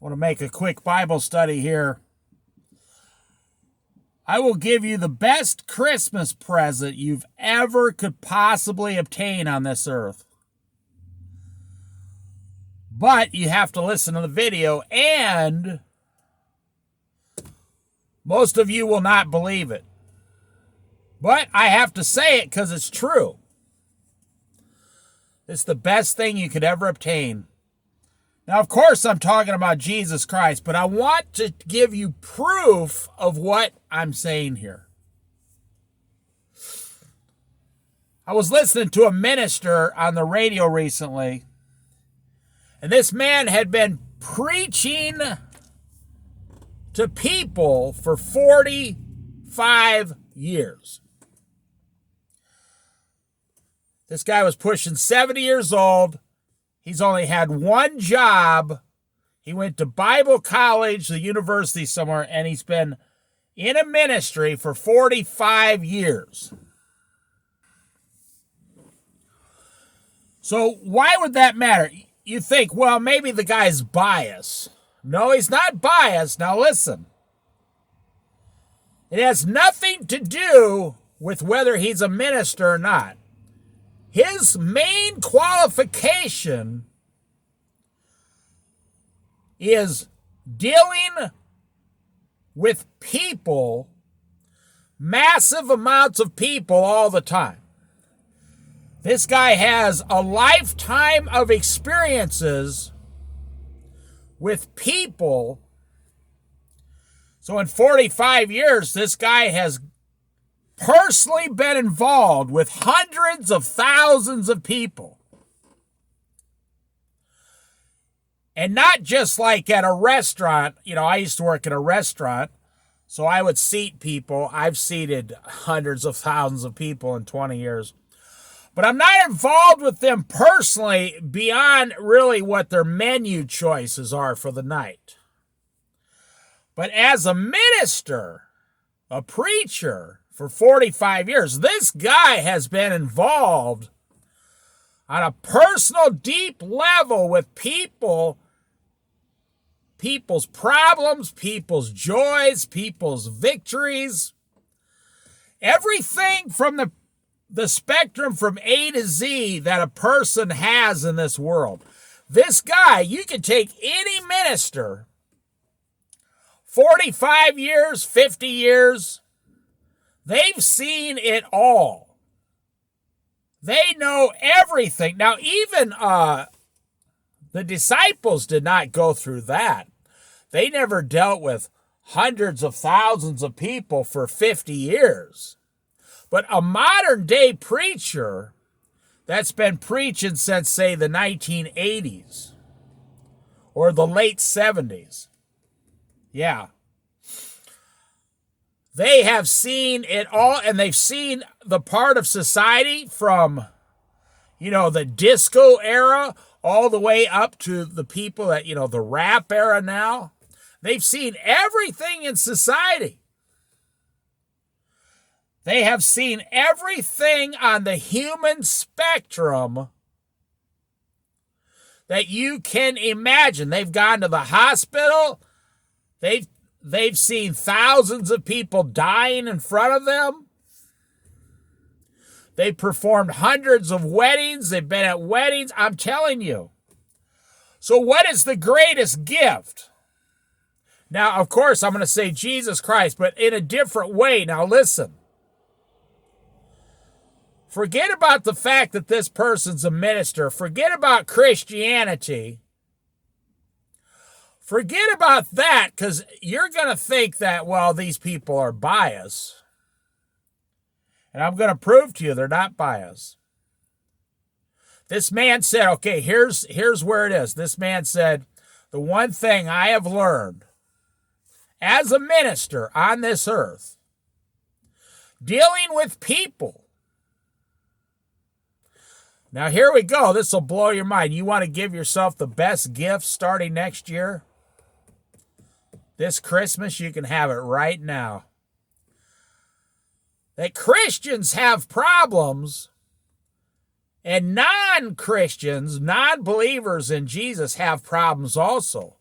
want to make a quick Bible study here. I will give you the best Christmas present you've ever could possibly obtain on this earth. But you have to listen to the video, and most of you will not believe it. But I have to say it because it's true. It's the best thing you could ever obtain. Now, of course, I'm talking about Jesus Christ, but I want to give you proof of what I'm saying here. I was listening to a minister on the radio recently, and this man had been preaching to people for 45 years. This guy was pushing 70 years old. He's only had one job. He went to Bible college, the university somewhere, and he's been in a ministry for 45 years. So why would that matter? You think, well, maybe the guy's biased. No, he's not biased. Now listen. It has nothing to do with whether he's a minister or not. His main qualification is dealing with people, massive amounts of people all the time. This guy has a lifetime of experiences with people. So in 45 years, this guy has personally been involved with hundreds of thousands of people. And not just like at a restaurant. You know, I used to work at a restaurant, so I would seat people. I've seated hundreds of thousands of people in 20 years. But I'm not involved with them personally beyond really what their menu choices are for the night. But as a minister, a preacher, for 45 years, this guy has been involved on a personal, deep level with people, people's problems, people's joys, people's victories. Everything from the spectrum from A to Z that a person has in this world. This guy, you can take any minister, 45 years, 50 years, they've seen it all. They know everything. Now, even the disciples did not go through that. They never dealt with hundreds of thousands of people for 50 years. But a modern day preacher that's been preaching since, say, the 1980s or the late 70s. Yeah. They have seen it all, and they've seen the part of society from, you know, the disco era all the way up to the people that, you know, the rap era now. They've seen everything in society. They have seen everything on the human spectrum that you can imagine. They've gone to the hospital. They've seen thousands of people dying in front of them. They've performed hundreds of weddings. They've been at weddings. I'm telling you. So what is the greatest gift? Now, of course, I'm going to say Jesus Christ, but in a different way. Now, listen. Forget about the fact that this person's a minister. Forget about Christianity. Forget about that, because you're going to think that, well, these people are biased. And I'm going to prove to you they're not biased. This man said, okay, here's where it is. This man said, the one thing I have learned as a minister on this earth, dealing with people. Now, here we go. This will blow your mind. You want to give yourself the best gift starting next year? This Christmas, you can have it right now. That Christians have problems, and non-Christians, non-believers in Jesus have problems also.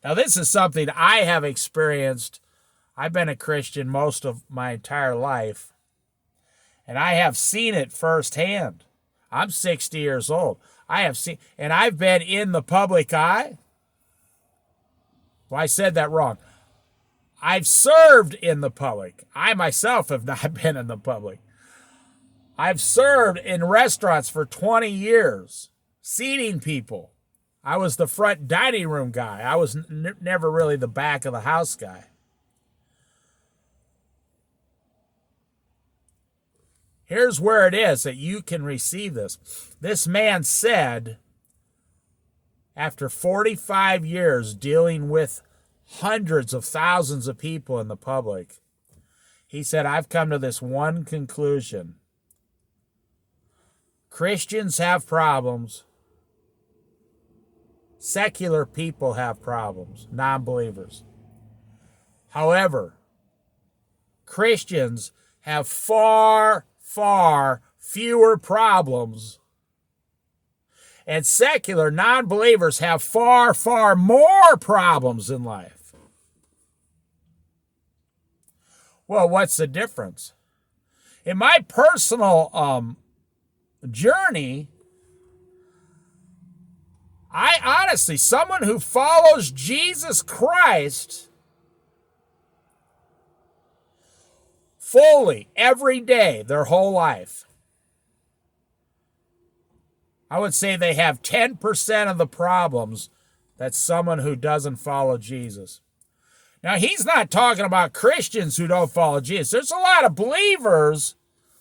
Now, this is something I have experienced. I've been a Christian most of my entire life, and I have seen it firsthand. I'm 60 years old. I have seen, and I've been in the public eye. Well, I said that wrong. I've served in the public. I myself have not been in the public. I've served in restaurants for 20 years, seating people. I was the front dining room guy. I was never really the back of the house guy. Here's where it is that you can receive this. This man said, after 45 years dealing with hundreds of thousands of people in the public, he said, I've come to this one conclusion. Christians have problems. Secular people have problems, non-believers. However, Christians have far fewer problems, and secular non-believers have far more problems in life. Well, what's the difference? In my personal journey, I honestly, someone who follows Jesus Christ fully every day, their whole life, I would say they have 10% of the problems that someone who doesn't follow Jesus. Now, he's not talking about Christians who don't follow Jesus. There's a lot of believers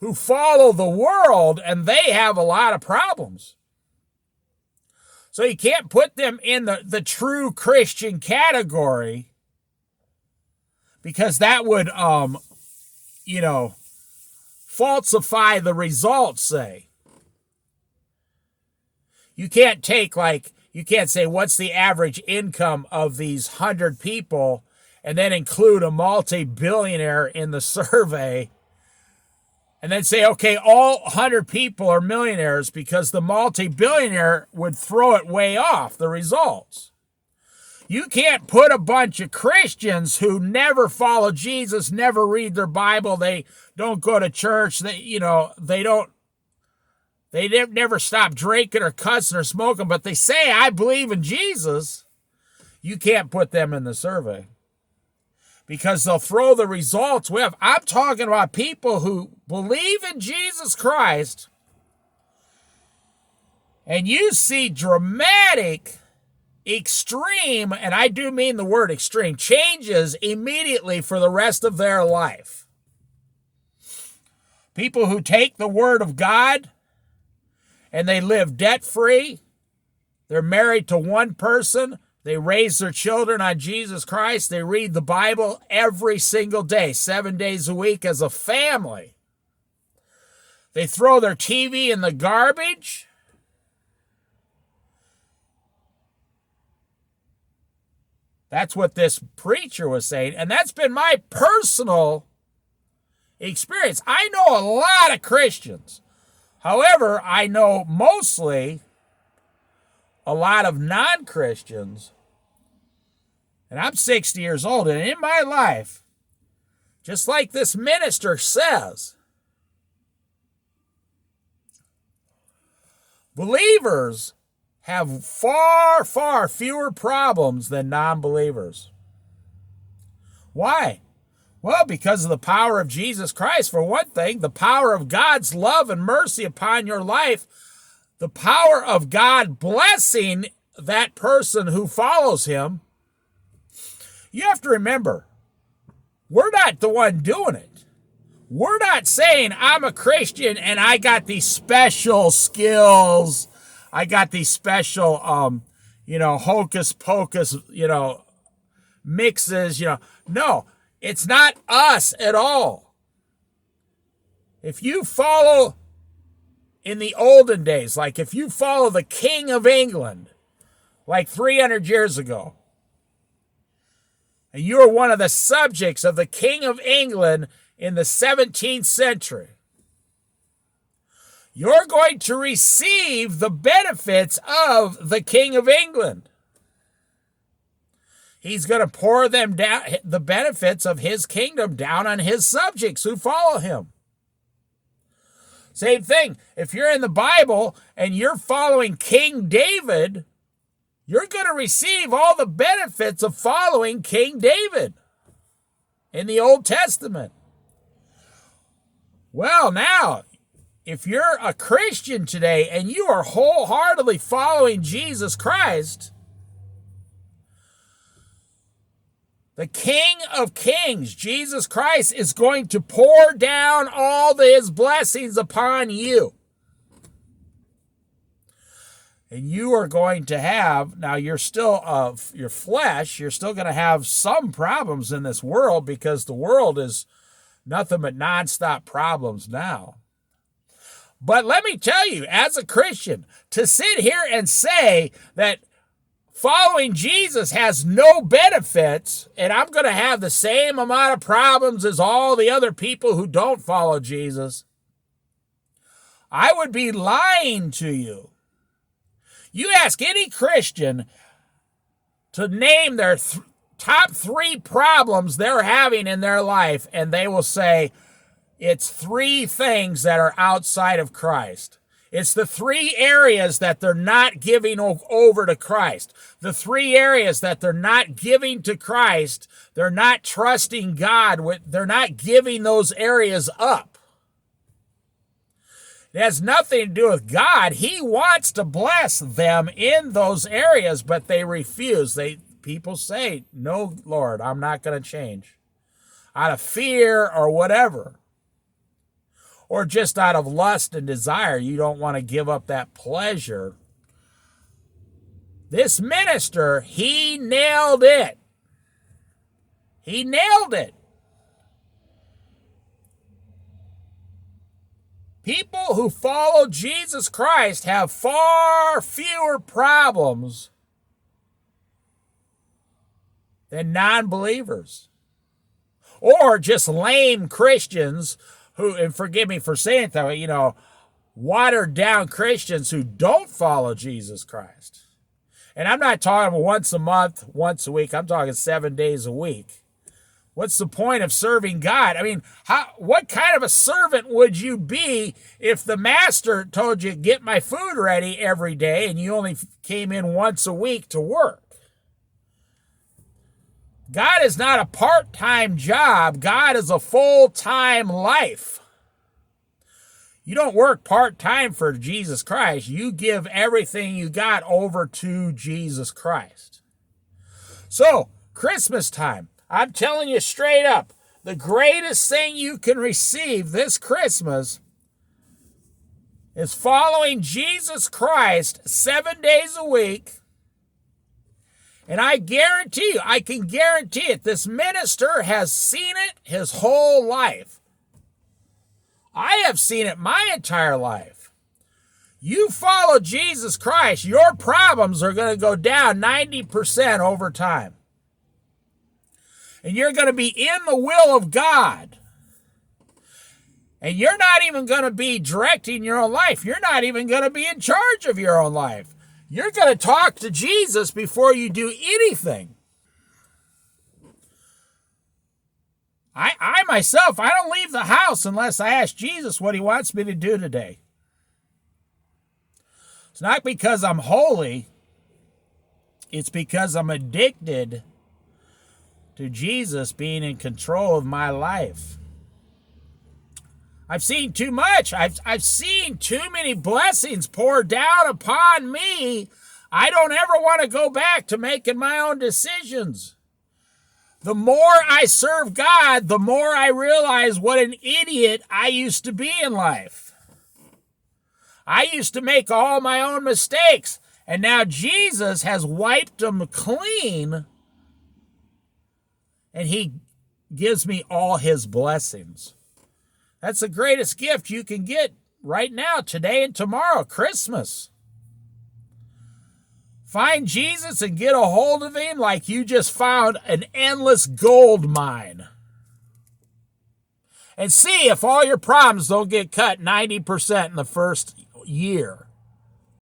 who follow the world, and they have a lot of problems. So you can't put them in the true Christian category, because that would, falsify the results, say. You can't take, you can't say, what's the average income of these 100 people, and then include a multi-billionaire in the survey, and then say, okay, all 100 people are millionaires, because the multi-billionaire would throw it way off, the results. You can't put a bunch of Christians who never follow Jesus, never read their Bible, they don't go to church, they never stop drinking or cussing or smoking, but they say, I believe in Jesus. You can't put them in the survey, because they'll throw the results with. I'm talking about people who believe in Jesus Christ, and you see dramatic, extreme, and I do mean the word extreme, changes immediately for the rest of their life. People who take the word of God and they live debt-free. They're married to one person. They raise their children on Jesus Christ. They read the Bible every single day, 7 days a week as a family. They throw their TV in the garbage. That's what this preacher was saying, and that's been my personal experience. I know a lot of Christians. However, I know mostly a lot of non-Christians, and I'm 60 years old, and in my life, just like this minister says, believers have far fewer problems than non-believers. Why? Well, because of the power of Jesus Christ, for one thing, the power of God's love and mercy upon your life, the power of God blessing that person who follows him. You have to remember, we're not the one doing it. We're not saying, I'm a Christian and I got these special skills. I got these special, hocus pocus, mixes, No, it's not us at all. If you follow in the olden days, like if you follow the King of England, like 300 years ago, and you're one of the subjects of the King of England in the 17th century, you're going to receive the benefits of the King of England. He's going to pour them down, the benefits of his kingdom down on his subjects who follow him. Same thing. If you're in the Bible and you're following King David, you're going to receive all the benefits of following King David in the Old Testament. Well, now, if you're a Christian today and you are wholeheartedly following Jesus Christ, the King of Kings, Jesus Christ, is going to pour down all his blessings upon you. And you are going to have, now you're still of your flesh, you're still going to have some problems in this world because the world is nothing but nonstop problems now. But let me tell you, as a Christian, to sit here and say that following Jesus has no benefits and I'm going to have the same amount of problems as all the other people who don't follow Jesus, I would be lying to you. You ask any Christian to name their top 3 problems they're having in their life, and they will say it's 3 things that are outside of Christ. It's the 3 areas that they're not giving over to Christ. The 3 areas that they're not giving to Christ, they're not trusting God with, they're not giving those areas up. It has nothing to do with God. He wants to bless them in those areas, but they refuse. People say, no, Lord, I'm not going to change. Out of fear or whatever. Or just out of lust and desire, you don't want to give up that pleasure. This minister, he nailed it. He nailed it. People who follow Jesus Christ have far fewer problems than non-believers. Or just lame Christians who, and forgive me for saying it that way, watered down Christians who don't follow Jesus Christ. And I'm not talking once a month, once a week. I'm talking 7 days a week. What's the point of serving God? I mean, what kind of a servant would you be if the master told you, get my food ready every day, and you only came in once a week to work? God is not a part-time job. God is a full-time life. You don't work part-time for Jesus Christ. You give everything you got over to Jesus Christ. So, Christmas time. I'm telling you straight up, the greatest thing you can receive this Christmas is following Jesus Christ 7 days a week. And I guarantee you, I can guarantee it, this minister has seen it his whole life. I have seen it my entire life. You follow Jesus Christ, your problems are going to go down 90% over time. And you're going to be in the will of God. And you're not even going to be directing your own life. You're not even going to be in charge of your own life. You're going to talk to Jesus before you do anything. I myself, I don't leave the house unless I ask Jesus what he wants me to do today. It's not because I'm holy. It's because I'm addicted to Jesus being in control of my life. I've seen too much. I've seen too many blessings poured down upon me. I don't ever want to go back to making my own decisions. The more I serve God, the more I realize what an idiot I used to be in life. I used to make all my own mistakes, and now Jesus has wiped them clean, and he gives me all his blessings. That's the greatest gift you can get right now, today and tomorrow, Christmas. Find Jesus and get a hold of him like you just found an endless gold mine. And see if all your problems don't get cut 90% in the first year.